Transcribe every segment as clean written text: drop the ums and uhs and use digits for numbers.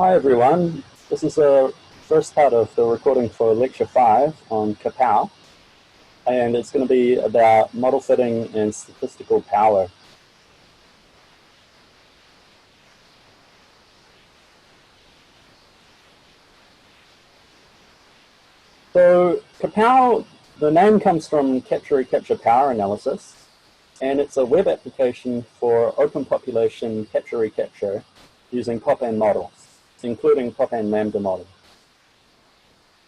Hi everyone, this is the first part of the recording for Lecture 5 on CaPow, and it's going to be about model fitting and statistical power. So CaPow, the name comes from capture-recapture power analysis, and it's a web application for open population capture-recapture using pop-and models, including pop-and lambda model.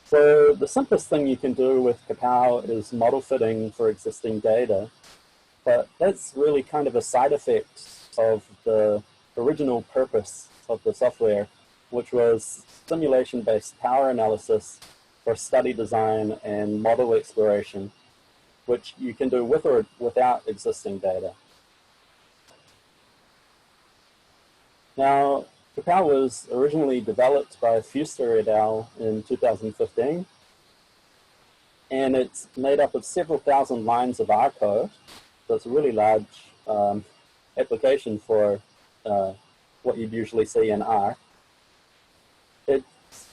So the simplest thing you can do with CaPow is model fitting for existing data, but that's really kind of a side effect of the original purpose of the software, which was simulation-based power analysis for study design and model exploration, which you can do with or without existing data. Now, CaPow was originally developed by Fuster et al. In 2015, and it's made up of several thousand lines of R code, so it's a really large application for what you'd usually see in R. It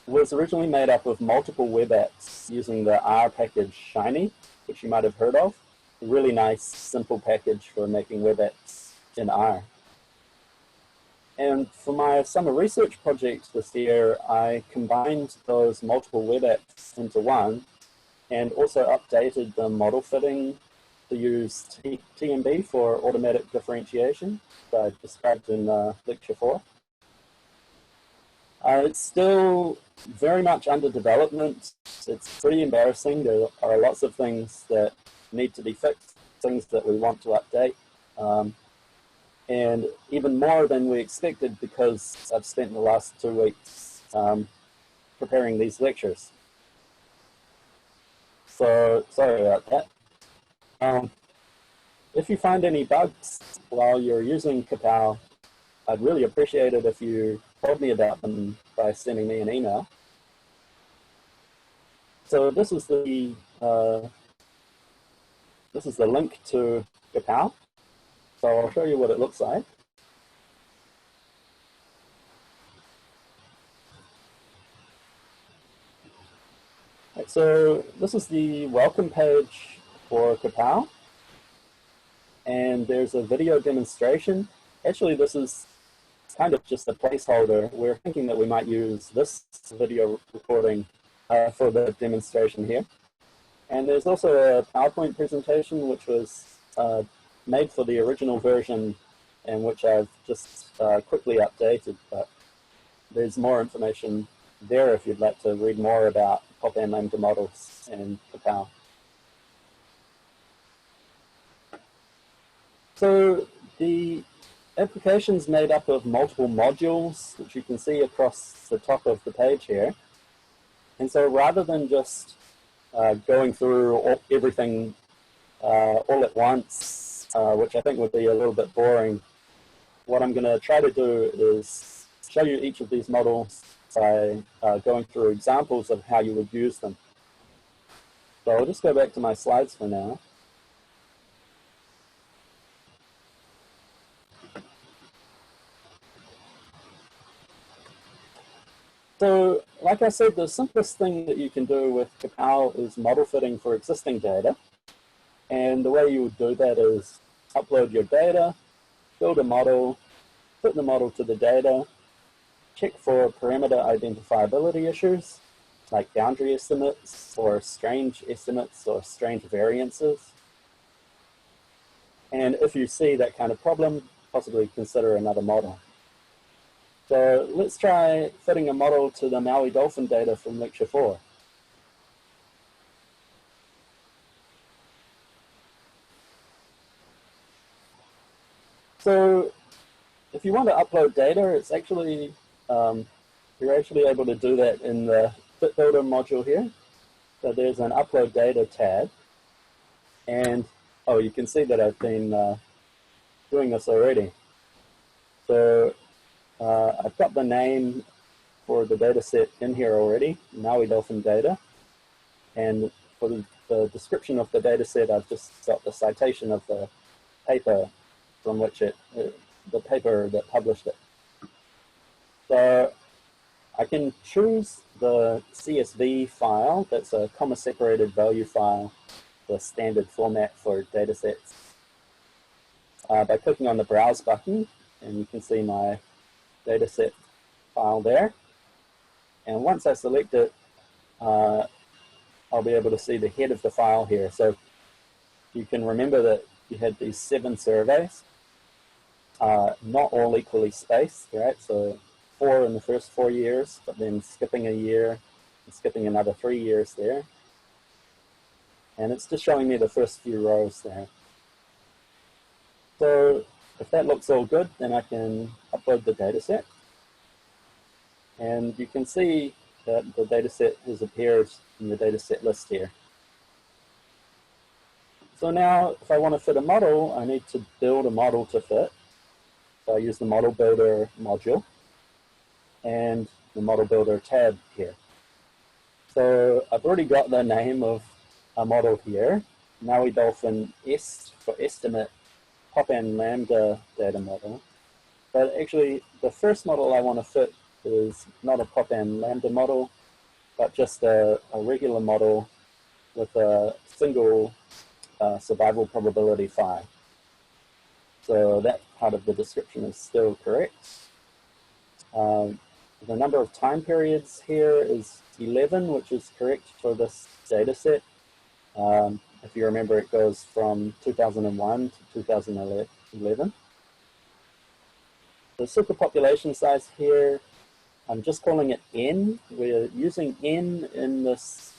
was originally made up of multiple web apps using the R package Shiny, which you might have heard of. A really nice, simple package for making web apps in R. And for my summer research project this year, I combined those multiple web apps into one and also updated the model fitting to use TMB for automatic differentiation that I described in Lecture 4. It's still very much under development. It's pretty embarrassing. There are lots of things that need to be fixed, things that we want to update. And even more than we expected because I've spent the last 2 weeks preparing these lectures. So sorry about that. If you find any bugs while you're using CaPow, I'd really appreciate it if you told me about them by sending me an email. So this is the link to CaPow. So I'll show you what it looks like. Right, so this is the welcome page for CaPow. And there's a video demonstration. Actually, this is kind of just a placeholder. We're thinking that we might use this video recording for the demonstration here. And there's also a PowerPoint presentation which was made for the original version and which I've just quickly updated, but there's more information there if you'd like to read more about pop and lambda models and CaPow. So the application's made up of multiple modules, which you can see across the top of the page here. And so rather than just going through everything all at once, which I think would be a little bit boring, what I'm going to try to do is show you each of these models by going through examples of how you would use them. So I'll just go back to my slides for now. So, like I said, the simplest thing that you can do with CaPow is model fitting for existing data. And the way you would do that is upload your data, build a model, put the model to the data, check for parameter identifiability issues, like boundary estimates, or strange estimates, or strange variances. And if you see that kind of problem, possibly consider another model. So let's try fitting a model to the Maui dolphin data from Lecture 4. So if you want to upload data, it's actually, you're actually able to do that in the Fit Builder module here. So there's an Upload Data tab. And, oh, you can see that I've been doing this already. So I've got the name for the data set in here already, Maui dolphin data. And for the description of the data set, I've just got the citation of the paper from which the paper that published it. So I can choose the CSV file, that's a comma-separated value file, the standard format for datasets, by clicking on the Browse button, and you can see my dataset file there. And once I select it, I'll be able to see the head of the file here. So you can remember that you had these 7 surveys, not all equally spaced, right? So 4 in the first 4 years, but then skipping a year, and skipping another 3 years there. And it's just showing me the first few rows there. So if that looks all good, then I can upload the dataset. And you can see that the dataset has appeared in the dataset list here. So now, if I want to fit a model, I need to build a model to fit. So I use the Model Builder module and the Model Builder tab here. So I've already got the name of a model here, Maui Dolphin Est for estimate pop and lambda data model. But actually, the first model I want to fit is not a pop and lambda model, but just a regular model with a single survival probability phi. So that part of the description is still correct. The number of time periods here is 11, which is correct for this data set. If you remember, it goes from 2001 to 2011. The superpopulation size here, I'm just calling it N. We're using N in this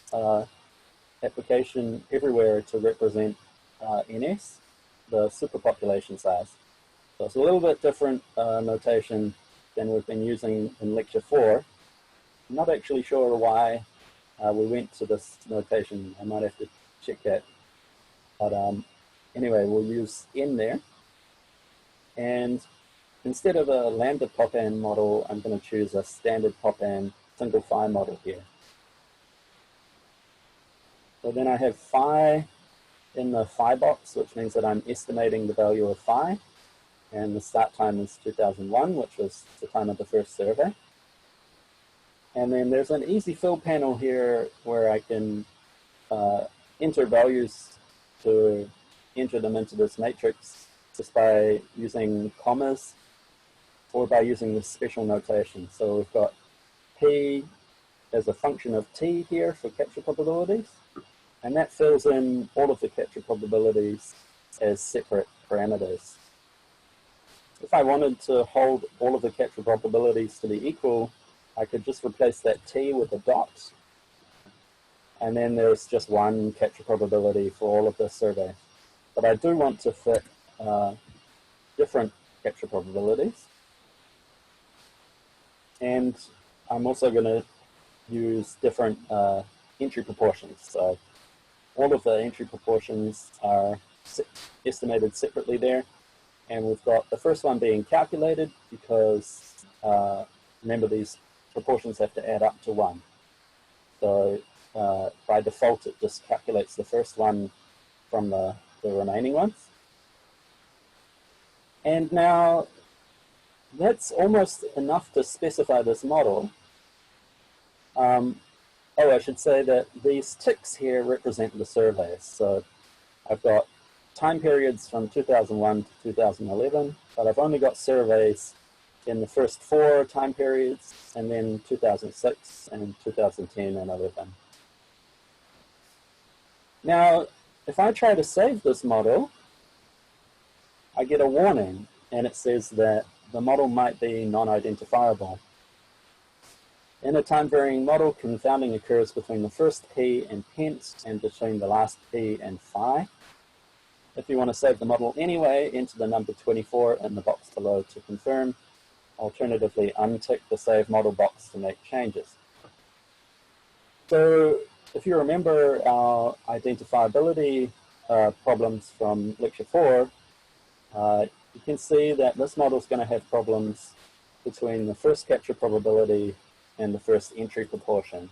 application everywhere to represent NS, the superpopulation size. So it's a little bit different notation than we've been using in lecture 4. I'm not actually sure why we went to this notation. I might have to check that. But anyway, we'll use N there. And instead of a lambda pop-and model, I'm going to choose a standard pop-and single phi model here. So then I have phi in the phi box, which means that I'm estimating the value of phi. And the start time is 2001, which was the time of the first survey. And then there's an easy fill panel here where I can enter values to enter them into this matrix just by using commas or by using this special notation. So we've got P as a function of T here for capture probabilities, and that fills in all of the capture probabilities as separate parameters. If I wanted to hold all of the capture probabilities to be equal, I could just replace that T with a dot, and then there's just one capture probability for all of the survey. But I do want to fit different capture probabilities. And I'm also going to use different entry proportions. So all of the entry proportions are estimated separately there. And we've got the first one being calculated because, remember, these proportions have to add up to 1. So by default, it just calculates the first one from the remaining ones. And now that's almost enough to specify this model. Oh, I should say that these ticks here represent the surveys. So I've got time periods from 2001 to 2011, but I've only got surveys in the first 4 time periods, and then 2006 and 2010 and 11. Now, if I try to save this model, I get a warning, and it says that the model might be non-identifiable. In a time-varying model, confounding occurs between the first P and pence and between the last P and phi. If you want to save the model anyway, enter the number 24 in the box below to confirm. Alternatively, untick the Save Model box to make changes. So if you remember our identifiability problems from lecture 4, you can see that this model is going to have problems between the first capture probability and the first entry proportion.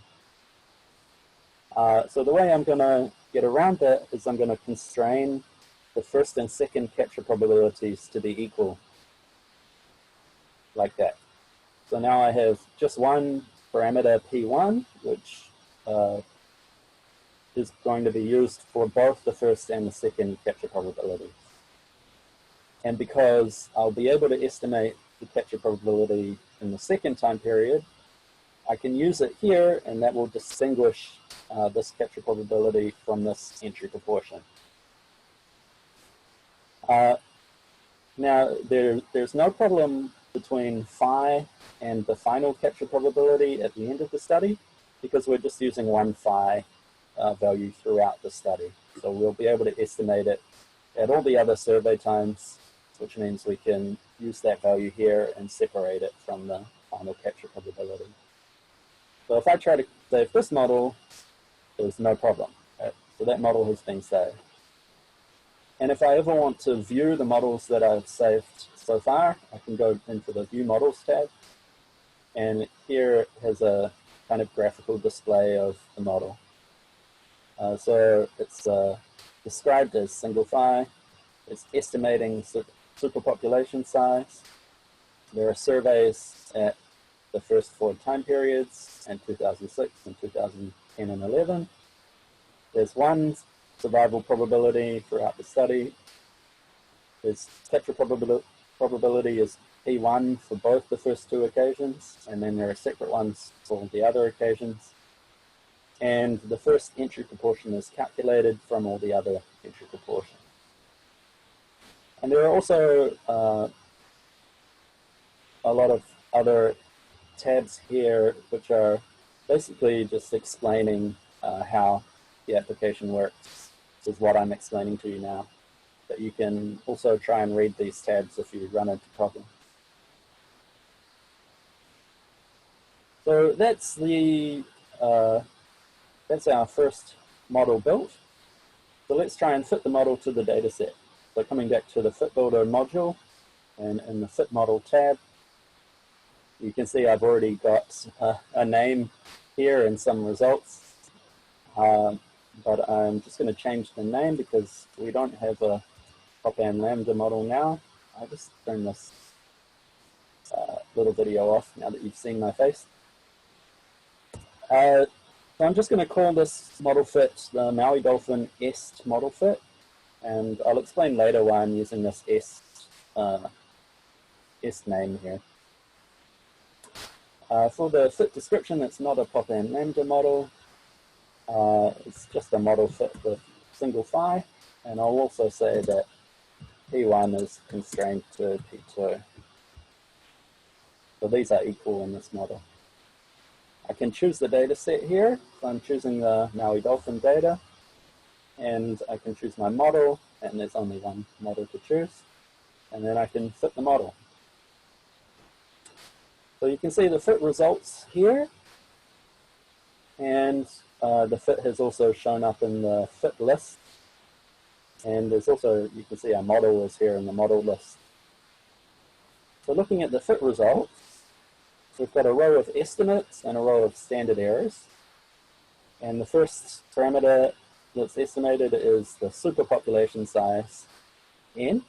So the way I'm going to get around that is I'm going to constrain the first and second capture probabilities to be equal, like that. So now I have just one parameter P1, which is going to be used for both the first and the second capture probability. And because I'll be able to estimate the capture probability in the second time period, I can use it here, and that will distinguish this capture probability from this entry proportion. Now, there's no problem between phi and the final capture probability at the end of the study, because we're just using one phi value throughout the study. So we'll be able to estimate it at all the other survey times, which means we can use that value here and separate it from the final capture probability. So if I try to save this model, there's no problem. Right? So that model has been saved. And if I ever want to view the models that I've saved so far, I can go into the View Models tab. And here it has a kind of graphical display of the model. So it's described as single phi. It's estimating superpopulation size. There are surveys at the first 4 time periods, in 2006 and 2010 and 11. There's one survival probability throughout the study. There's capture probability is P1 for both the first 2 occasions, and then there are separate ones for the other occasions. And the first entry proportion is calculated from all the other entry proportions. And there are also a lot of other tabs here, which are basically just explaining how the application works. This is what I'm explaining to you now. But you can also try and read these tabs if you run into problems. So that's our first model built. So let's try and fit the model to the data set. So coming back to the Fit Builder module, and in the Fit Model tab, you can see I've already got a name here and some results. But I'm just going to change the name because we don't have a Pop-and Lambda model now. I'll just turn this little video off now that you've seen my face. So I'm just going to call this model fit the Maui Dolphin EST model fit, and I'll explain later why I'm using this EST name here. For the fit description, it's not a Pop-and Lambda model. It's just a model fit with single phi, and I'll also say that P1 is constrained to P2. So these are equal in this model. I can choose the data set here. So I'm choosing the Maui Dolphin data, and I can choose my model, and there's only one model to choose. And then I can fit the model. So you can see the fit results here, and the fit has also shown up in the fit list. And there's also, you can see our model is here in the model list. So looking at the fit results, we've got a row of estimates and a row of standard errors. And the first parameter that's estimated is the superpopulation size, N.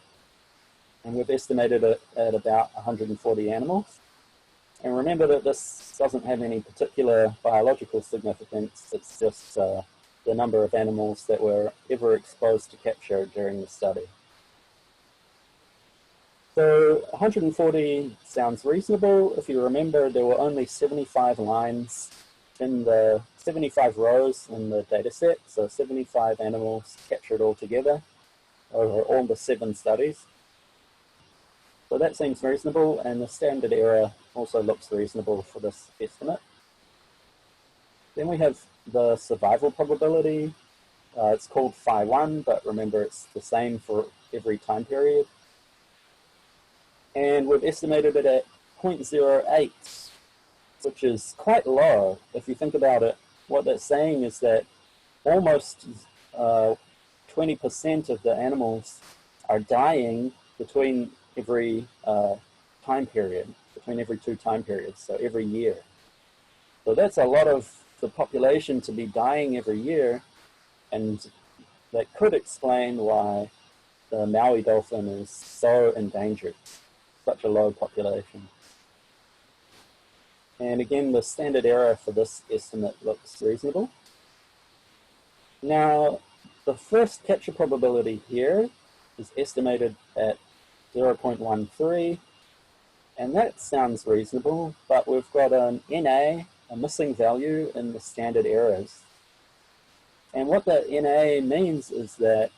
And we've estimated it at about 140 animals. And remember that this doesn't have any particular biological significance. It's just the number of animals that were ever exposed to capture during the study. So 140 sounds reasonable. If you remember, there were only 75 lines in the 75 rows in the data set, so 75 animals captured altogether over all the 7 studies. So that seems reasonable, and the standard error also looks reasonable for this estimate. Then we have the survival probability. It's called phi1, but remember it's the same for every time period. And we've estimated it at 0.08, which is quite low. If you think about it, what that's saying is that almost 20% of the animals are dying between every time period, between every 2 time periods, so every year. So that's a lot of the population to be dying every year, and that could explain why the Maui dolphin is so endangered, such a low population. And again, the standard error for this estimate looks reasonable. Now, the first capture probability here is estimated at 0.13, and that sounds reasonable, but we've got an NA, a missing value in the standard errors. And what that NA means is that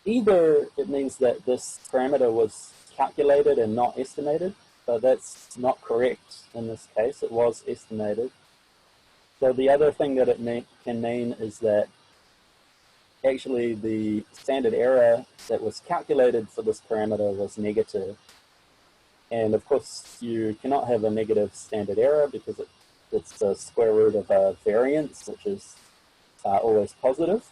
either it means that this parameter was calculated and not estimated, but that's not correct in this case, it was estimated. So the other thing that it can mean is that actually the standard error that was calculated for this parameter was negative. And of course, you cannot have a negative standard error because it's the square root of a variance, which is always positive.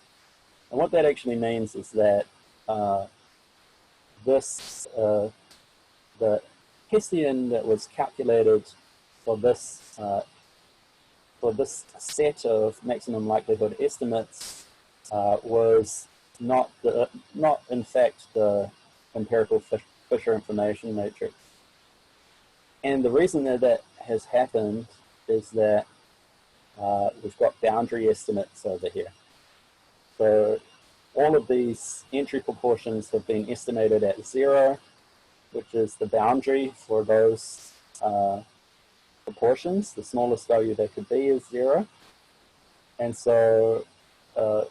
And what that actually means is that the Hessian that was calculated for this set of maximum likelihood estimates was not in fact the empirical Fisher information matrix. And the reason that has happened is that we've got boundary estimates over here. So all of these entry proportions have been estimated at 0, which is the boundary for those proportions. The smallest value they could be is 0. And so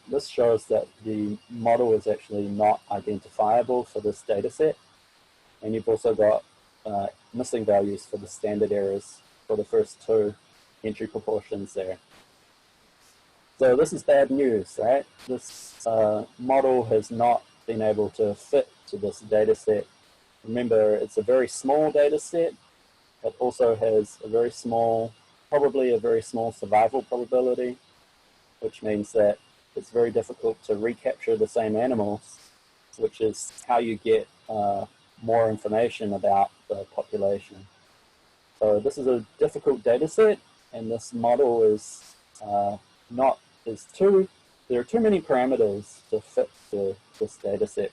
this shows that the model is actually not identifiable for this data set. And you've also got missing values for the standard errors for the first 2 entry proportions there. So this is bad news, right? This model has not been able to fit to this data set. Remember, it's a very small data set. It also has a very small, probably a very small survival probability, which means that it's very difficult to recapture the same animals, which is how you get more information about the population. So this is a difficult data set, and this model is there are too many parameters to fit to this data set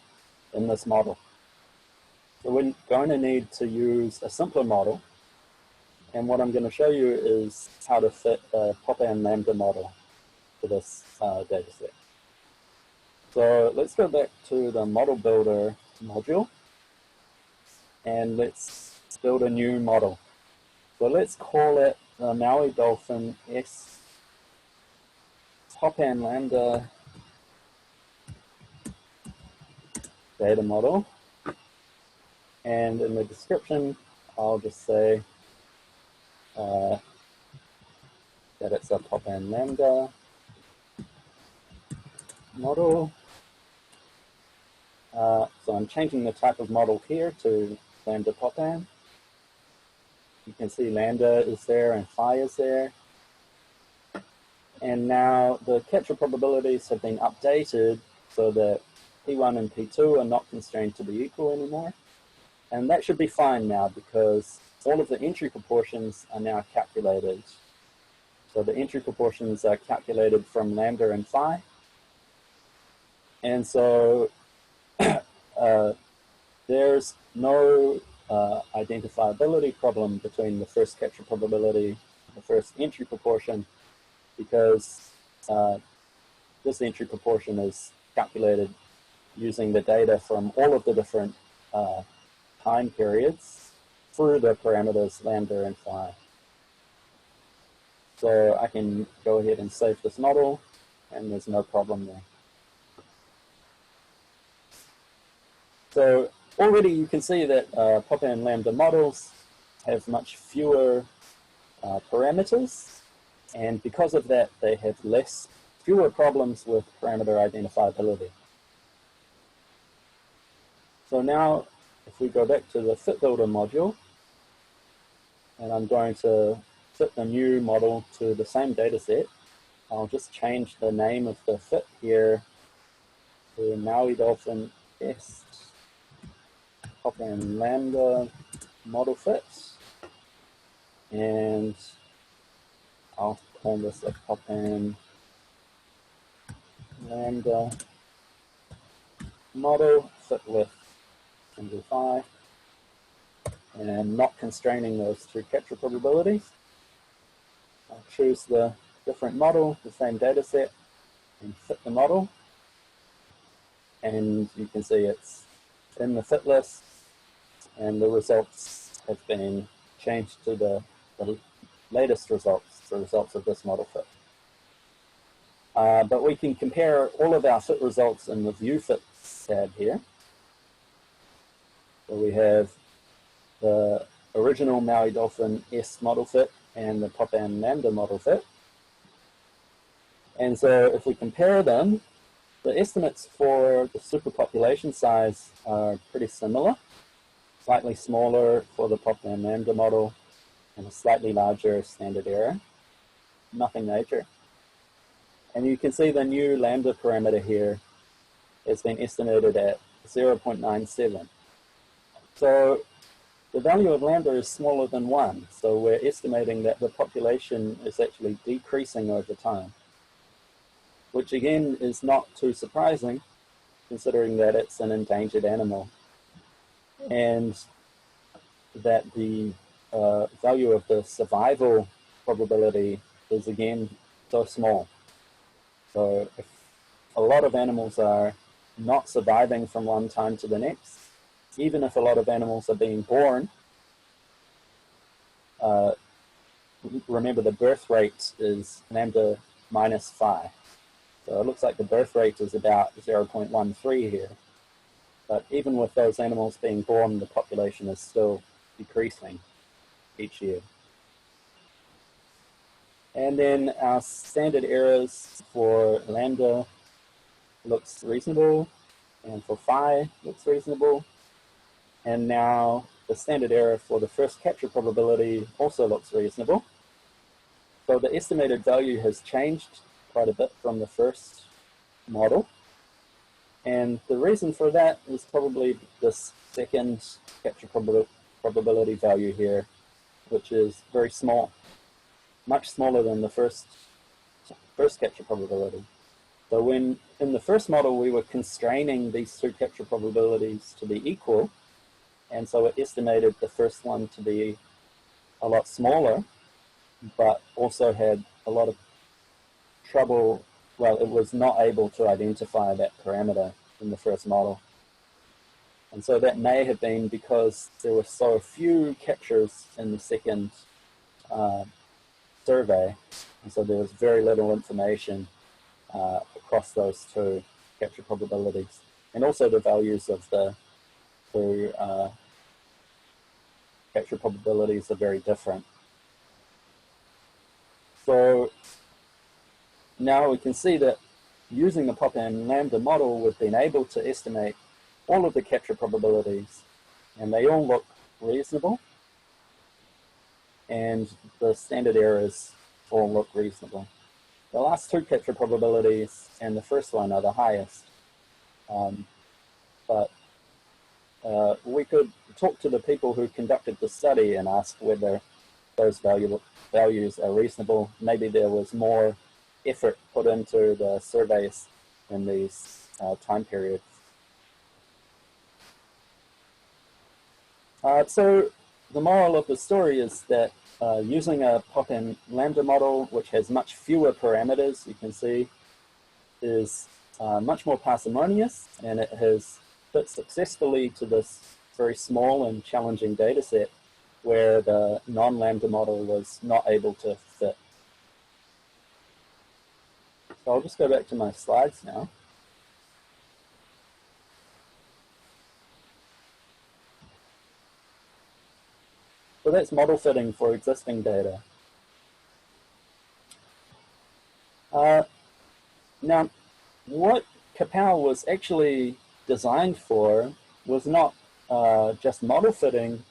in this model. So we're going to need to use a simpler model, and what I'm going to show you is how to fit a Popan lambda model to this data set. So let's go back to the model builder module, and let's build a new model. So let's call it the Maui Dolphin S Popan lambda data model. And in the description, I'll just say that it's a Popan lambda model. So I'm changing the type of model here to lambda Popan. You can see lambda is there and phi is there. And now the capture probabilities have been updated so that P1 and P2 are not constrained to be equal anymore. And that should be fine now because all of the entry proportions are now calculated. So the entry proportions are calculated from lambda and phi. And so there's no identifiability problem between the first capture probability and the first entry proportion, because this entry proportion is calculated using the data from all of the different time periods through the parameters lambda and phi. So I can go ahead and save this model, and there's no problem there. So already you can see that Popan lambda models have much fewer parameters, and because of that, they have fewer problems with parameter identifiability. So now, if we go back to the fit builder module, and I'm going to fit the new model to the same data set, I'll just change the name of the fit here to Maui Dolphin S Popan lambda model fit, and I'll call this a Popan lambda model fit with single phi, and not constraining those two capture probabilities. I'll choose the different model, the same data set, and fit the model. And you can see it's in the fit list, and the results have been changed to the latest results, the results of this model fit. But we can compare all of our fit results in the view fit tab here. So we have the original Maui Dolphin S model fit and the Popan Lambda model fit. And so if we compare them, the estimates for the superpopulation size are pretty similar, slightly smaller for the Popan Lambda model and a slightly larger standard error, nothing major. And you can see the new lambda parameter here has been estimated at 0.97. So the value of lambda is smaller than 1, so we're estimating that the population is actually decreasing over time, which again is not too surprising considering that it's an endangered animal and that the value of the survival probability is again so small. So if a lot of animals are not surviving from one time to the next, even if a lot of animals are being born, remember the birth rate is lambda minus 5. So it looks like the birth rate is about 0.13 here. But even with those animals being born, the population is still decreasing each year. And then our standard errors for lambda looks reasonable, and for phi looks reasonable. And now the standard error for the first capture probability also looks reasonable. So the estimated value has changed quite a bit from the first model. And the reason for that is probably this second capture probability value here, which is very small, much smaller than the first capture probability. So when in the first model we were constraining these two capture probabilities to be equal, and so it estimated the first one to be a lot smaller, but also had a lot of trouble. Well, it was not able to identify that parameter in the first model. And so that may have been because there were so few captures in the second survey, and so there was very little information across those two capture probabilities. And also the values of the two capture probabilities are very different. So now we can see that using the Popan Lambda model, we've been able to estimate all of the capture probabilities, and they all look reasonable, and the standard errors all look reasonable. The last two capture probabilities and the first one are the highest, but we could talk to the people who conducted the study and ask whether those values are reasonable. Maybe there was more effort put into the surveys in these time periods. So the moral of the story is that using a Popan Lambda model, which has much fewer parameters, you can see, is much more parsimonious, and it has fit successfully to this very small and challenging data set where the non-lambda model was not able to fit. So I'll just go back to my slides now. So that's model fitting for existing data. Now, what CaPow was actually designed for was not just model fitting,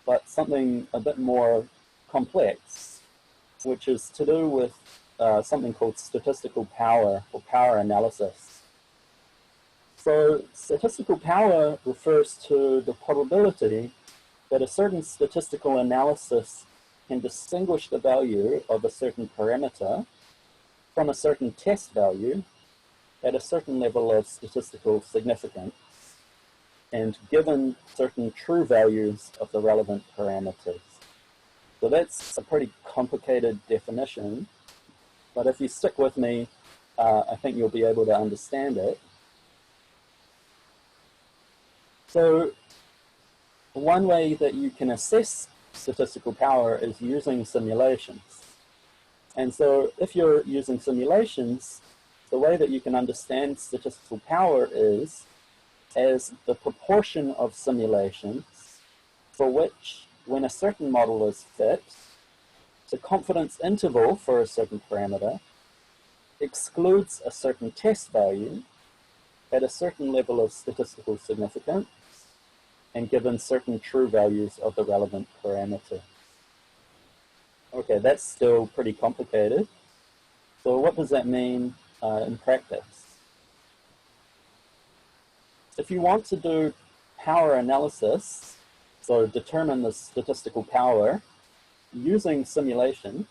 but something a bit more complex, which is to do with something called statistical power or power analysis. So statistical power refers to the probability that a certain statistical analysis can distinguish the value of a certain parameter from a certain test value at a certain level of statistical significance. and given certain true values of the relevant parameters. So that's a pretty complicated definition, but if you stick with me, I think you'll be able to understand it. So one way that you can assess statistical power is using simulations. And so if you're using simulations, the way that you can understand statistical power is as the proportion of simulations for which, when a certain model is fit, the confidence interval for a certain parameter excludes a certain test value at a certain level of statistical significance and given certain true values of the relevant parameter. Okay, that's still pretty complicated. So what does that mean in practice? If you want to do power analysis, so determine the statistical power using simulations,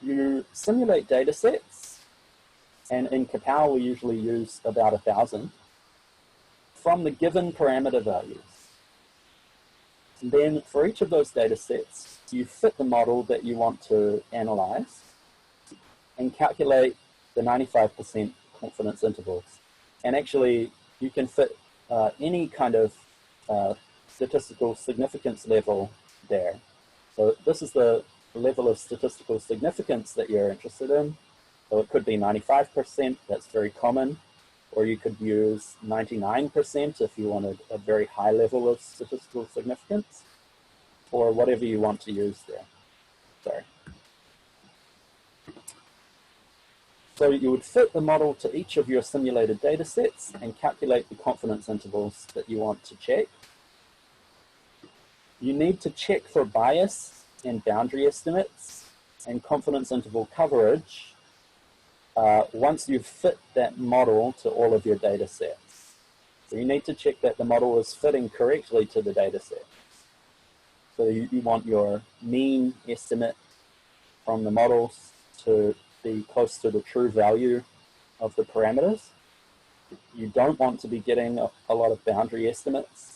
you simulate data sets, and in CaPow we usually use about 1,000, from the given parameter values. And then for each of those data sets, you fit the model that you want to analyze and calculate the 95% confidence intervals. And actually, you can fit any kind of statistical significance level there. So this is the level of statistical significance that you're interested in. So it could be 95%, that's very common. Or you could use 99% if you wanted a very high level of statistical significance, or whatever you want to use there. Sorry. So you would fit the model to each of your simulated data sets and calculate the confidence intervals that you want to check. You need to check for bias and boundary estimates and confidence interval coverage once you've fit that model to all of your data sets. So you need to check that the model is fitting correctly to the data set. So you want your mean estimate from the models to be close to the true value of the parameters. You don't want to be getting a lot of boundary estimates,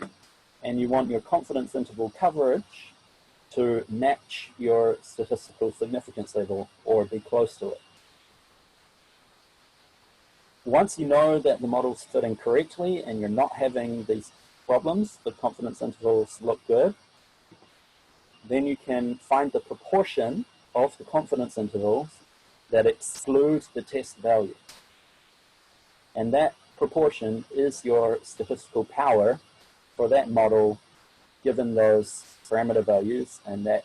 and you want your confidence interval coverage to match your statistical significance level or be close to it. Once you know that the model's fitting correctly and you're not having these problems, the confidence intervals look good, then you can find the proportion of the confidence intervals that exclude the test value. And that proportion is your statistical power for that model given those parameter values and that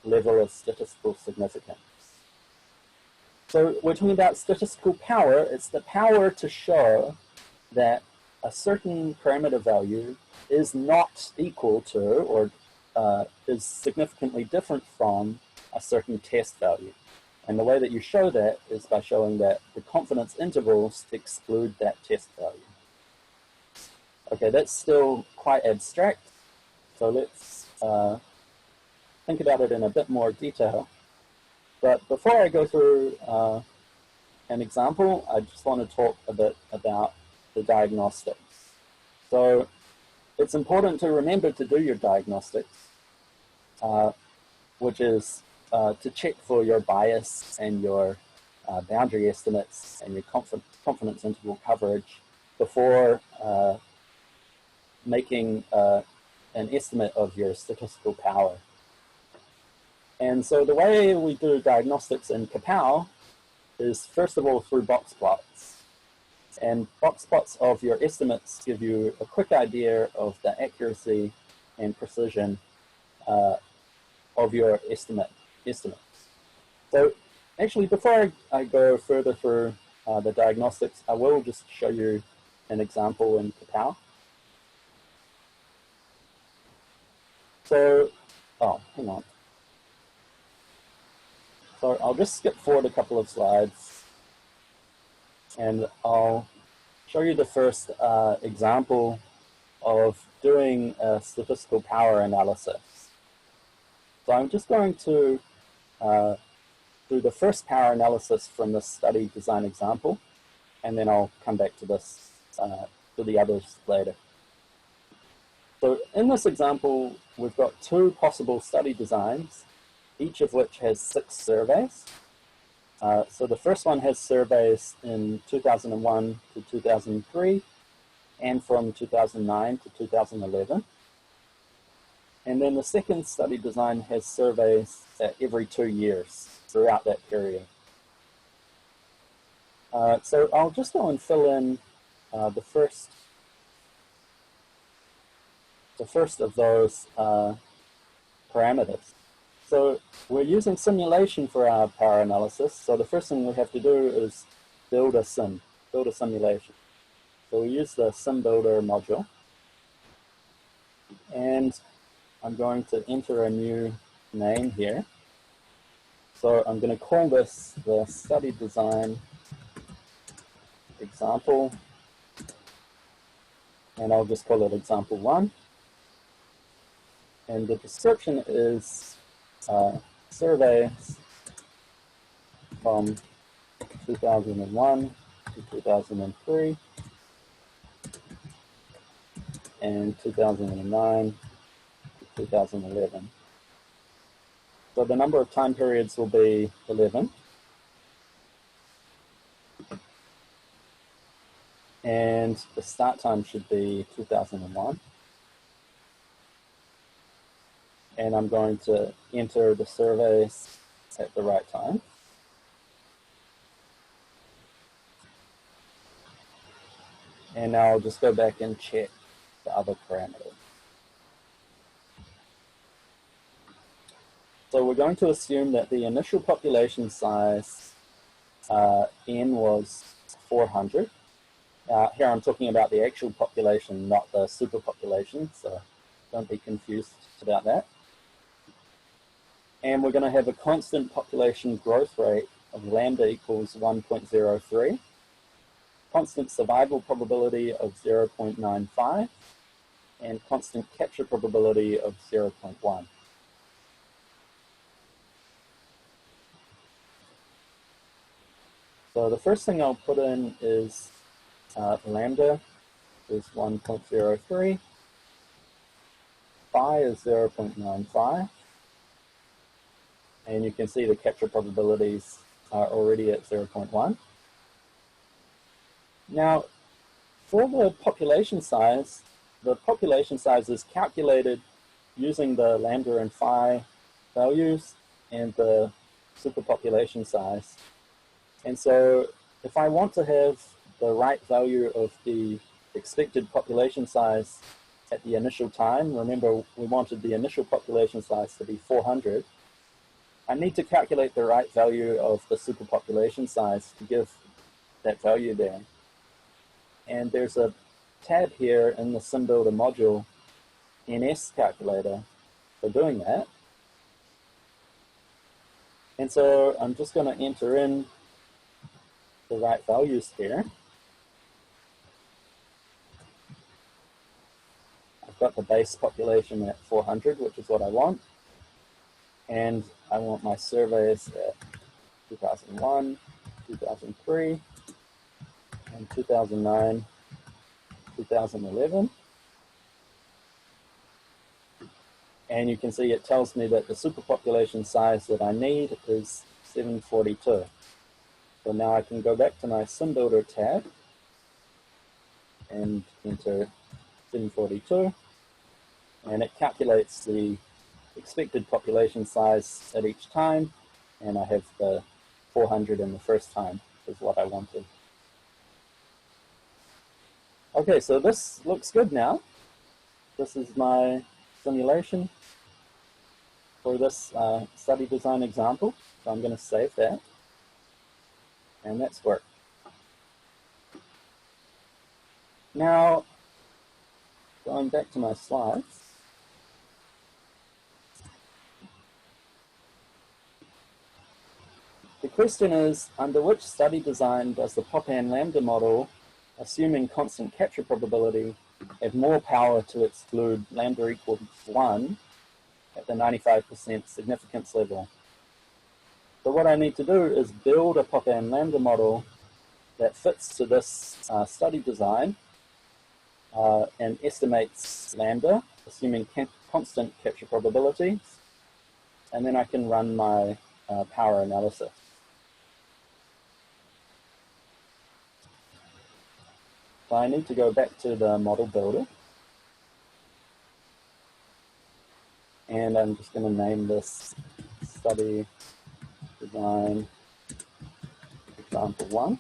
level of statistical significance. So we're talking about statistical power. It's the power to show that a certain parameter value is not equal to or is significantly different from a certain test value. And the way that you show that is by showing that the confidence intervals exclude that test value. Okay, that's still quite abstract, so let's think about it in a bit more detail. But before I go through an example, I just want to talk a bit about the diagnostics. So it's important to remember to do your diagnostics, which is to check for your bias and your boundary estimates and your confidence interval coverage before making an estimate of your statistical power. And so the way we do diagnostics in CaPow is first of all through box plots. And box plots of your estimates give you a quick idea of the accuracy and precision of your estimates. So actually, before I go further through the diagnostics, I will just show you an example in CaPow. So, hang on. So I'll just skip forward a couple of slides and I'll show you the first example of doing a statistical power analysis. So I'm just going to do the first power analysis from this study design example, and then I'll come back to this to the others later. So in this example, we've got two possible study designs, each of which has 6 surveys. So the first one has surveys in 2001 to 2003 and from 2009 to 2011. And then the second study design has surveys at every 2 years throughout that period. So I'll just go and fill in the first of those parameters. So we're using simulation for our power analysis. So the first thing we have to do is build a simulation. So we use the sim builder module. And I'm going to enter a new name here. So I'm going to call this the study design example. And I'll just call it example 1. And the description is surveys from 2001 to 2003 and 2009 to 2011. So the number of time periods will be 11. And the start time should be 2001. And I'm going to enter the surveys at the right time. And now I'll just go back and check the other parameters. So we're going to assume that the initial population size, N, was 400. Here I'm talking about the actual population, not the superpopulation, so don't be confused about that. And we're going to have a constant population growth rate of lambda equals 1.03, constant survival probability of 0.95, and constant capture probability of 0.1. So the first thing I'll put in is lambda is 1.03, phi is 0.95, and you can see the capture probabilities are already at 0.1. Now, for the population size is calculated using the lambda and phi values and the superpopulation size. And so if I want to have the right value of the expected population size at the initial time, remember we wanted the initial population size to be 400, I need to calculate the right value of the superpopulation size to give that value there. And there's a tab here in the SimBuilder module, NS calculator, for doing that. And so I'm just going to enter in the right values here. I've got the base population at 400, which is what I want. And I want my surveys at 2001, 2003, and 2009, 2011. And you can see it tells me that the superpopulation size that I need is 742. So now I can go back to my SimBuilder tab and enter 742, and it calculates the expected population size at each time, and I have the 400 in the first time is what I wanted. Okay, so this looks good now. This is my simulation for this study design example. So I'm going to save that, and that's worked. Now, going back to my slides. The question is, under which study design does the Popan lambda model, assuming constant capture probability, have more power to exclude lambda equals 1 at the 95% significance level? So what I need to do is build a Popan lambda model that fits to this study design, and estimates lambda, assuming constant capture probabilities, and then I can run my power analysis. So I need to go back to the model builder, and I'm just going to name this study design example 1.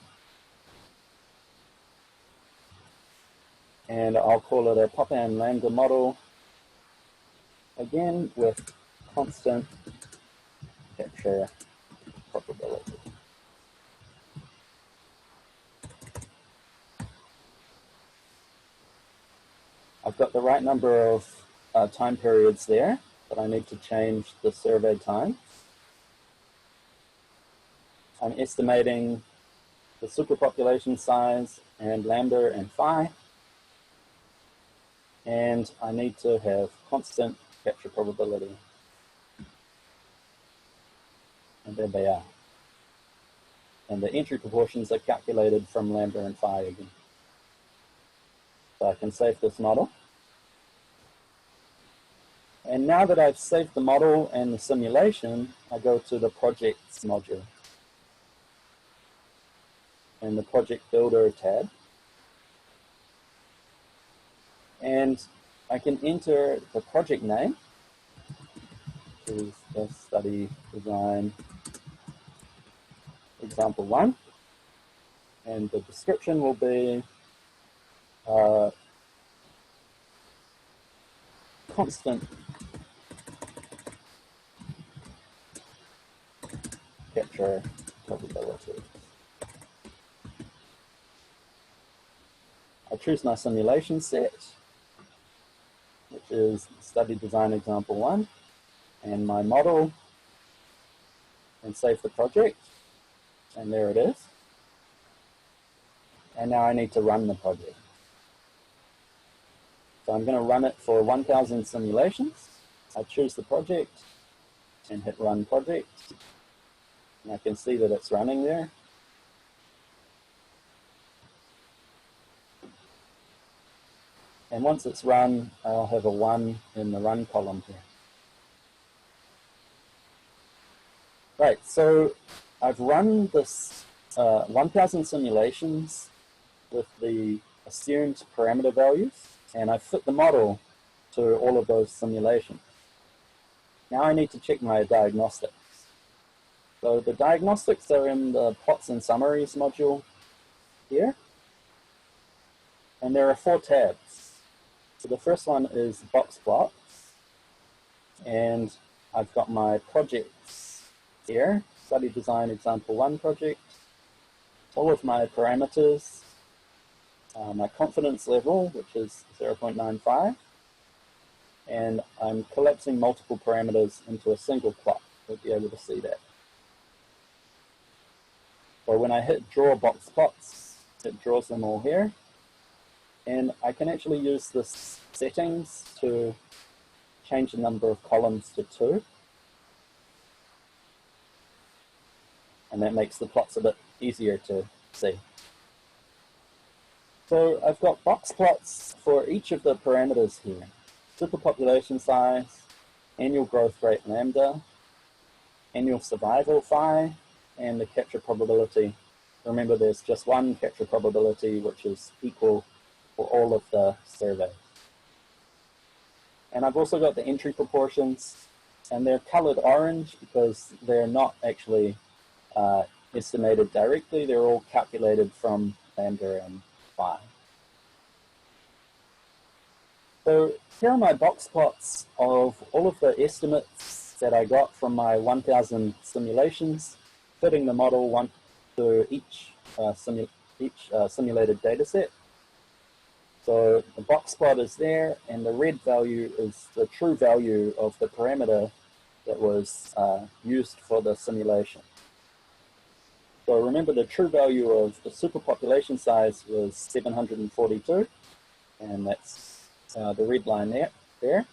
And I'll call it a Popham lambda model, again with constant capture probability. I've got the right number of time periods there, but I need to change the survey time. I'm estimating the superpopulation size and lambda and phi. And I need to have constant capture probability. And there they are. And the entry proportions are calculated from lambda and phi again. So I can save this model. And now that I've saved the model and the simulation, I go to the projects module and the project builder tab. And I can enter the project name, which is the study design example 1. And the description will be constant capture probability. I choose my simulation set, which is study design example 1, and my model, and save the project, and there it is. And now I need to run the project. So I'm going to run it for 1,000 simulations. I choose the project and hit run project, and I can see that it's running there. And once it's run, I'll have a 1 in the run column here. Right, so I've run this 1,000 simulations with the assumed parameter values, and I've fit the model to all of those simulations. Now I need to check my diagnostics. So the diagnostics are in the plots and summaries module here, and there are 4 tabs. So the first one is box plots, and I've got my projects here, study design example 1 project, all of my parameters, my confidence level, which is 0.95, and I'm collapsing multiple parameters into a single plot. You'll be able to see that. So when I hit draw box plots, it draws them all here. And I can actually use this settings to change the number of columns to 2. And that makes the plots a bit easier to see. So I've got box plots for each of the parameters here. Superpopulation size, annual growth rate lambda, annual survival phi, and the capture probability. Remember, there's just one capture probability, which is equal for all of the survey. And I've also got the entry proportions, and they're colored orange because they're not actually estimated directly. They're all calculated from lambda and phi. So here are my box plots of all of the estimates that I got from my 1,000 simulations, fitting the model to each simulated data set. So the box plot is there, and the red value is the true value of the parameter that was used for the simulation. So remember, the true value of the superpopulation size was 742, and that's the red line there.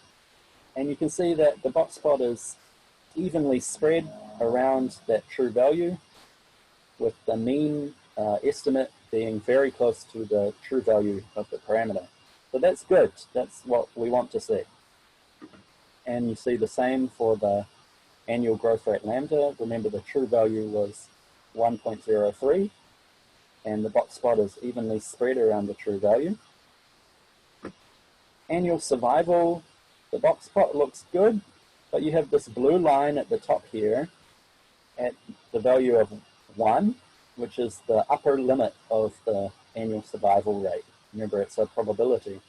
And you can see that the box plot is evenly spread around that true value, with the mean estimate being very close to the true value of the parameter. So that's good. That's what we want to see. And you see the same for the annual growth rate lambda. Remember, the true value was 1.03, and the box plot is evenly spread around the true value. Annual survival, the box plot looks good, but you have this blue line at the top here at the value of 1, which is the upper limit of the annual survival rate. Remember, it's a probability.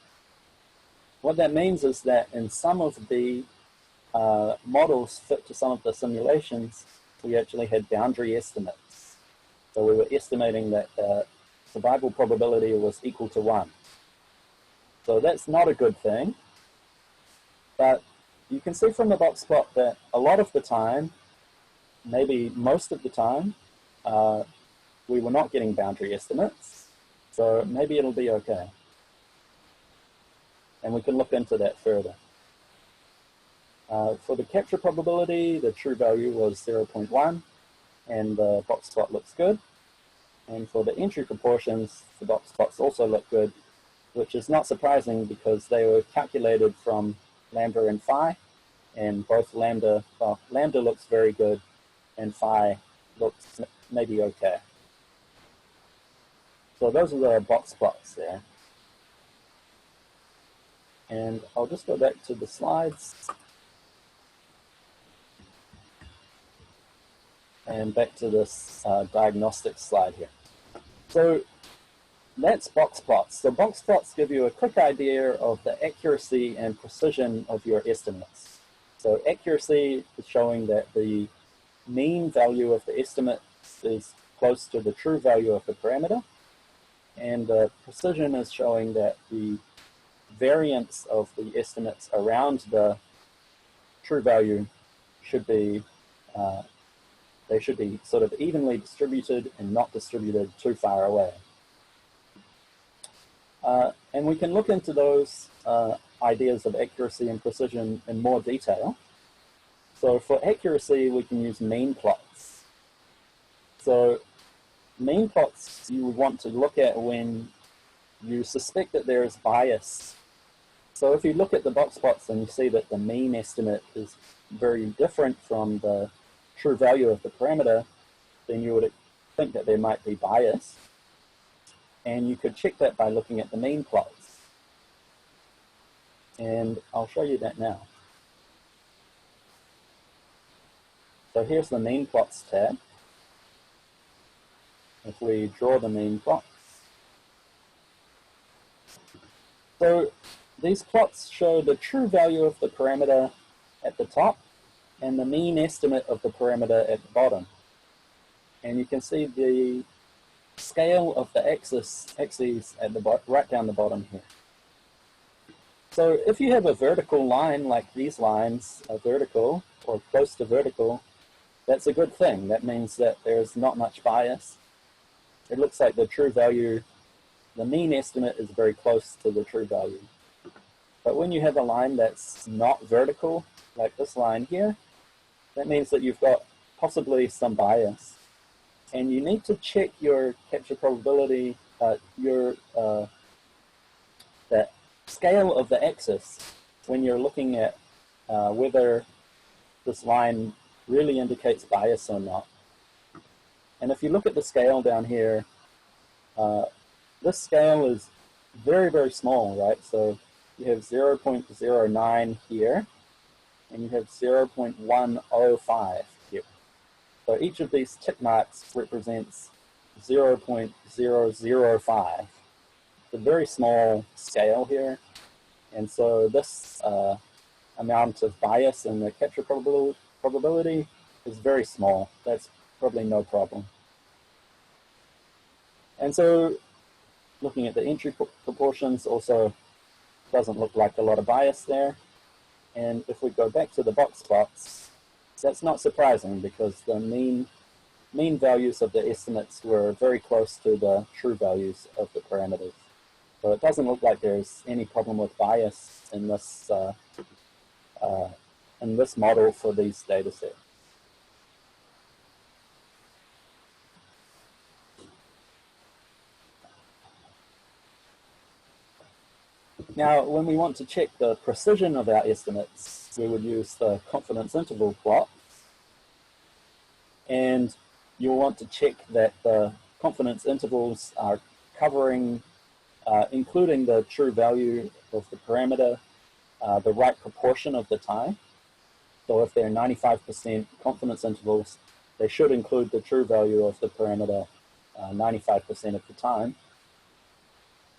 What that means is that in some of the models fit to some of the simulations, we actually had boundary estimates. So we were estimating that the survival probability was equal to 1. So that's not a good thing. But you can see from the box plot that a lot of the time, maybe most of the time, we were not getting boundary estimates. So maybe it'll be okay. And we can look into that further. For the capture probability, the true value was 0.1, and the box plot looks good. And for the entry proportions, the box plots also look good, which is not surprising because they were calculated from lambda and phi, and both lambda looks very good, and phi looks maybe okay. So those are the box plots there. And I'll just go back to the slides. And back to this diagnostic slide here. So that's box plots. So box plots give you a quick idea of the accuracy and precision of your estimates. So accuracy is showing that the mean value of the estimate is close to the true value of the parameter. And precision is showing that the variance of the estimates around the true value should be they should be sort of evenly distributed and not distributed too far away. And we can look into those ideas of accuracy and precision in more detail. So for accuracy, we can use mean plots. So mean plots you would want to look at when you suspect that there is bias. So if you look at the box plots and you see that the mean estimate is very different from the true value of the parameter, then you would think that there might be bias. And you could check that by looking at the mean plots. And I'll show you that now. So here's the mean plots tab. If we draw the mean plots. So these plots show the true value of the parameter at the top and the mean estimate of the parameter at the bottom. And you can see the scale of the axes at the right down the bottom here. So if you have a vertical line like these lines are vertical or close to vertical, that's a good thing. That means that there's not much bias. It looks like the true value, the mean estimate is very close to the true value. But when you have a line that's not vertical, like this line here, that means that you've got possibly some bias. And you need to check your capture probability, that scale of the axis when you're looking at whether this line really indicates bias or not. And if you look at the scale down here, this scale is very, very small, right? So you have 0.09 here, and you have 0.105 here. So each of these tick marks represents 0.005. It's a very small scale here, and so this amount of bias in the capture probability is very small. That's probably no problem. And so looking at the entry proportions also doesn't look like a lot of bias there. And if we go back to the box plots, that's not surprising because the mean values of the estimates were very close to the true values of the parameters. So it doesn't look like there's any problem with bias in this model for these data sets. Now, when we want to check the precision of our estimates, we would use the confidence interval plot. And you'll want to check that the confidence intervals are covering, including the true value of the parameter, the right proportion of the time. So if they're 95% confidence intervals, they should include the true value of the parameter 95% of the time.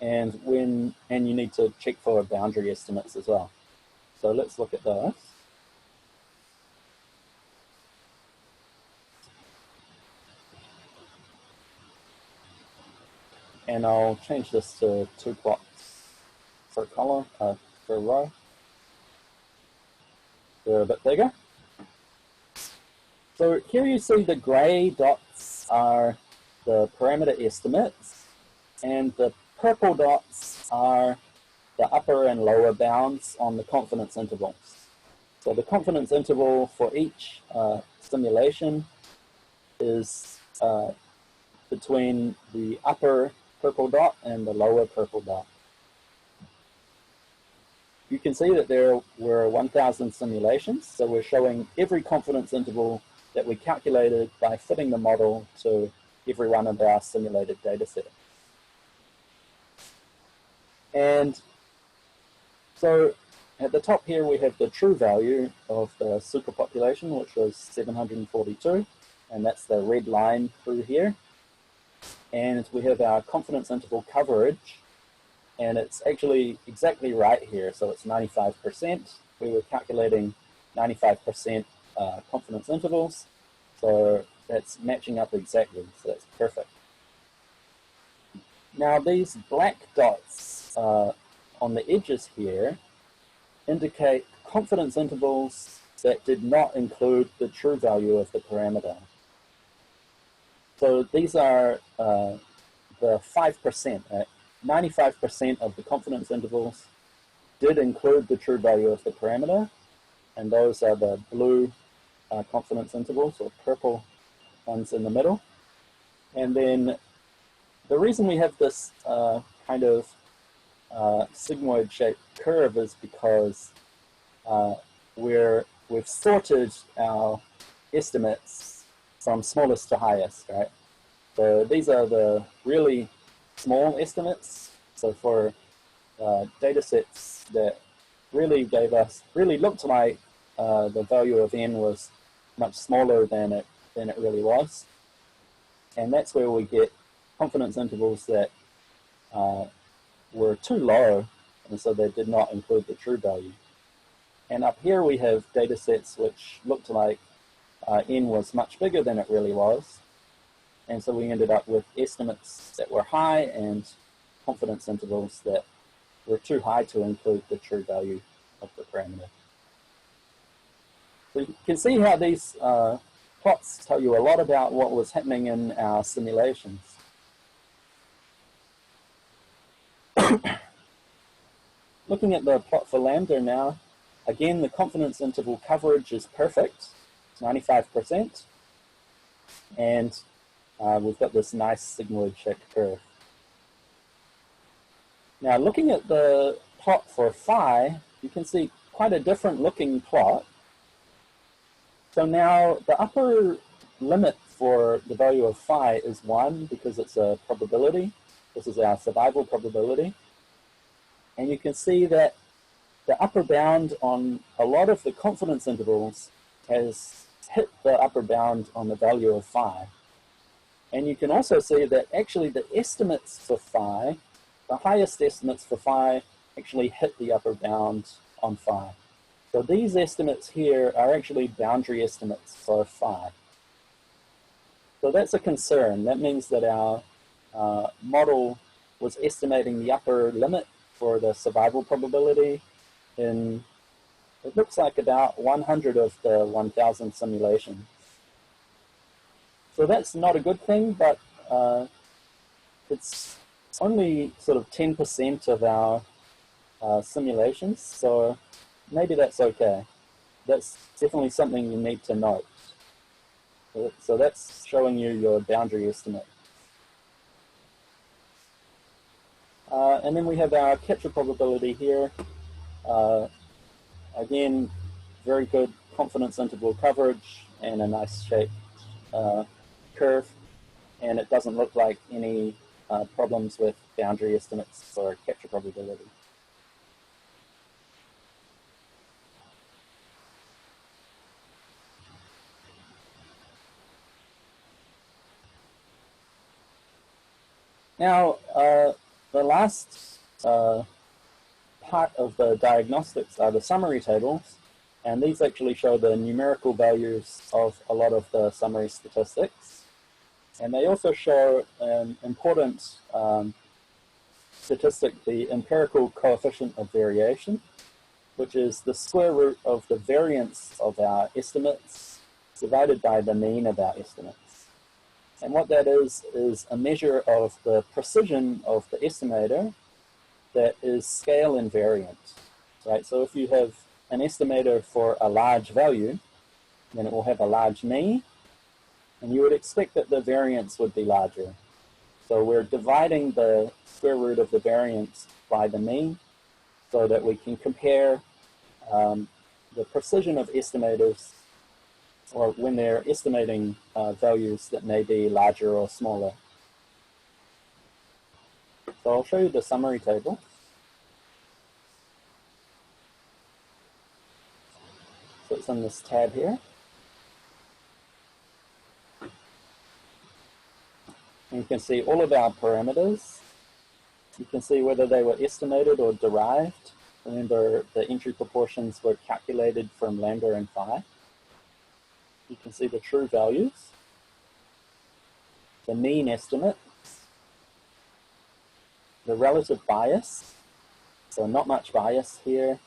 And you need to check for boundary estimates as well. So let's look at those. And I'll change this to 2 plots per column, per row. They're a bit bigger. So here you see the gray dots are the parameter estimates, and the purple dots are the upper and lower bounds on the confidence intervals. So the confidence interval for each simulation is between the upper purple dot and the lower purple dot. You can see that there were 1,000 simulations, so we're showing every confidence interval that we calculated by fitting the model to every one of our simulated data sets. And so at the top here we have the true value of the superpopulation, which was 742, and that's the red line through here. And we have our confidence interval coverage, and it's actually exactly right here, so it's 95%. We were calculating 95% confidence intervals, so that's matching up exactly, so that's perfect. Now these black dots on the edges here indicate confidence intervals that did not include the true value of the parameter. So these are the 5%. 95% of the confidence intervals did include the true value of the parameter, and those are the blue confidence intervals, or purple ones in the middle. And then the reason we have this kind of sigmoid-shaped curve is because we've sorted our estimates from smallest to highest, right? So these are the really small estimates. So for data sets that really looked like the value of n was much smaller than it really was. And that's where we get confidence intervals that were too low, and so they did not include the true value. And up here we have data sets which looked like n was much bigger than it really was. And so we ended up with estimates that were high and confidence intervals that were too high to include the true value of the parameter. So you can see how these plots tell you a lot about what was happening in our simulations. Looking at the plot for lambda now, again the confidence interval coverage is perfect, it's 95%, and we've got this nice sigmoid-shaped curve. Now looking at the plot for phi, you can see quite a different looking plot. So now the upper limit for the value of phi is 1 because it's a probability. This is our survival probability. And you can see that the upper bound on a lot of the confidence intervals has hit the upper bound on the value of phi. And you can also see that actually the estimates for phi, the highest estimates for phi, actually hit the upper bound on phi. So these estimates here are actually boundary estimates for phi. So that's a concern. That means that our model was estimating the upper limit for the survival probability in, it looks like about 100 of the 1,000 simulations. So that's not a good thing, but it's only sort of 10% of our simulations, so maybe that's okay. That's definitely something you need to note. So that's showing you your boundary estimate. And then we have our capture probability here. Again, very good confidence interval coverage and a nice shaped curve. And it doesn't look like any problems with boundary estimates or capture probability. Now, the last part of the diagnostics are the summary tables, and these actually show the numerical values of a lot of the summary statistics. And they also show an important statistic, the empirical coefficient of variation, which is the square root of the variance of our estimates divided by the mean of our estimates. And what that is a measure of the precision of the estimator that is scale invariant, right? So if you have an estimator for a large value, then it will have a large mean, and you would expect that the variance would be larger. So we're dividing the square root of the variance by the mean so that we can compare the precision of estimators, or when they're estimating values that may be larger or smaller. So I'll show you the summary table. So it's in this tab here. And you can see all of our parameters. You can see whether they were estimated or derived. Remember, the entry proportions were calculated from lambda and phi. You can see the true values, the mean estimate, the relative bias, so not much bias here,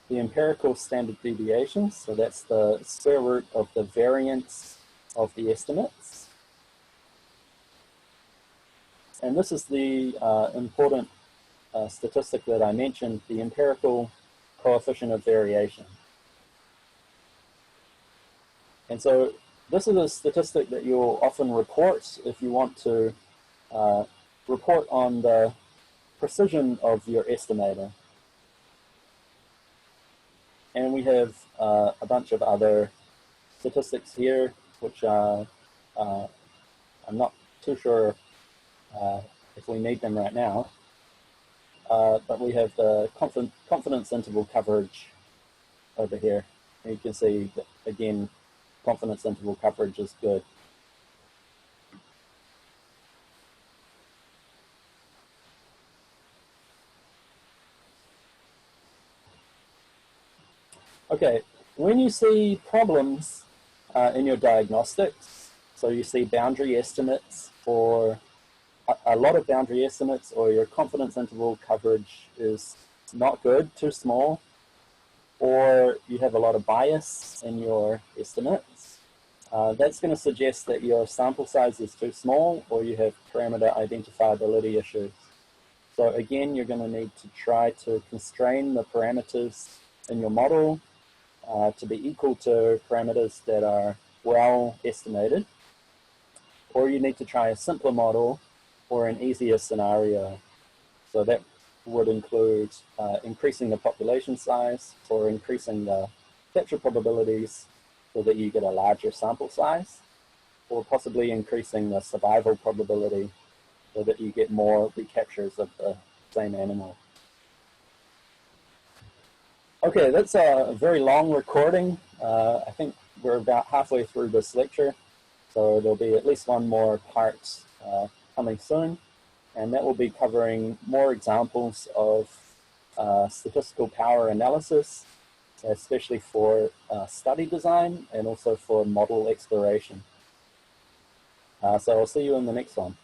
the empirical standard deviation, so that's the square root of the variance of the estimates. And this is the important statistic that I mentioned, the empirical coefficient of variation. And so this is a statistic that you'll often report if you want to report on the precision of your estimator. And we have a bunch of other statistics here, which I'm not too sure if we need them right now. But we have the confidence interval coverage over here. And you can see that, again, confidence interval coverage is good. Okay, when you see problems in your diagnostics, so you see boundary estimates or a lot of boundary estimates, or your confidence interval coverage is not good, too small, or you have a lot of bias in your estimates, that's going to suggest that your sample size is too small, or you have parameter identifiability issues. So again, you're going to need to try to constrain the parameters in your model to be equal to parameters that are well estimated, or you need to try a simpler model or an easier scenario. So that would include increasing the population size or increasing the capture probabilities so that you get a larger sample size, or possibly increasing the survival probability so that you get more recaptures of the same animal. Okay, that's a very long recording. I think we're about halfway through this lecture, so there'll be at least one more part coming soon, and that will be covering more examples of statistical power analysis, especially for study design and also for model exploration. So I'll see you in the next one.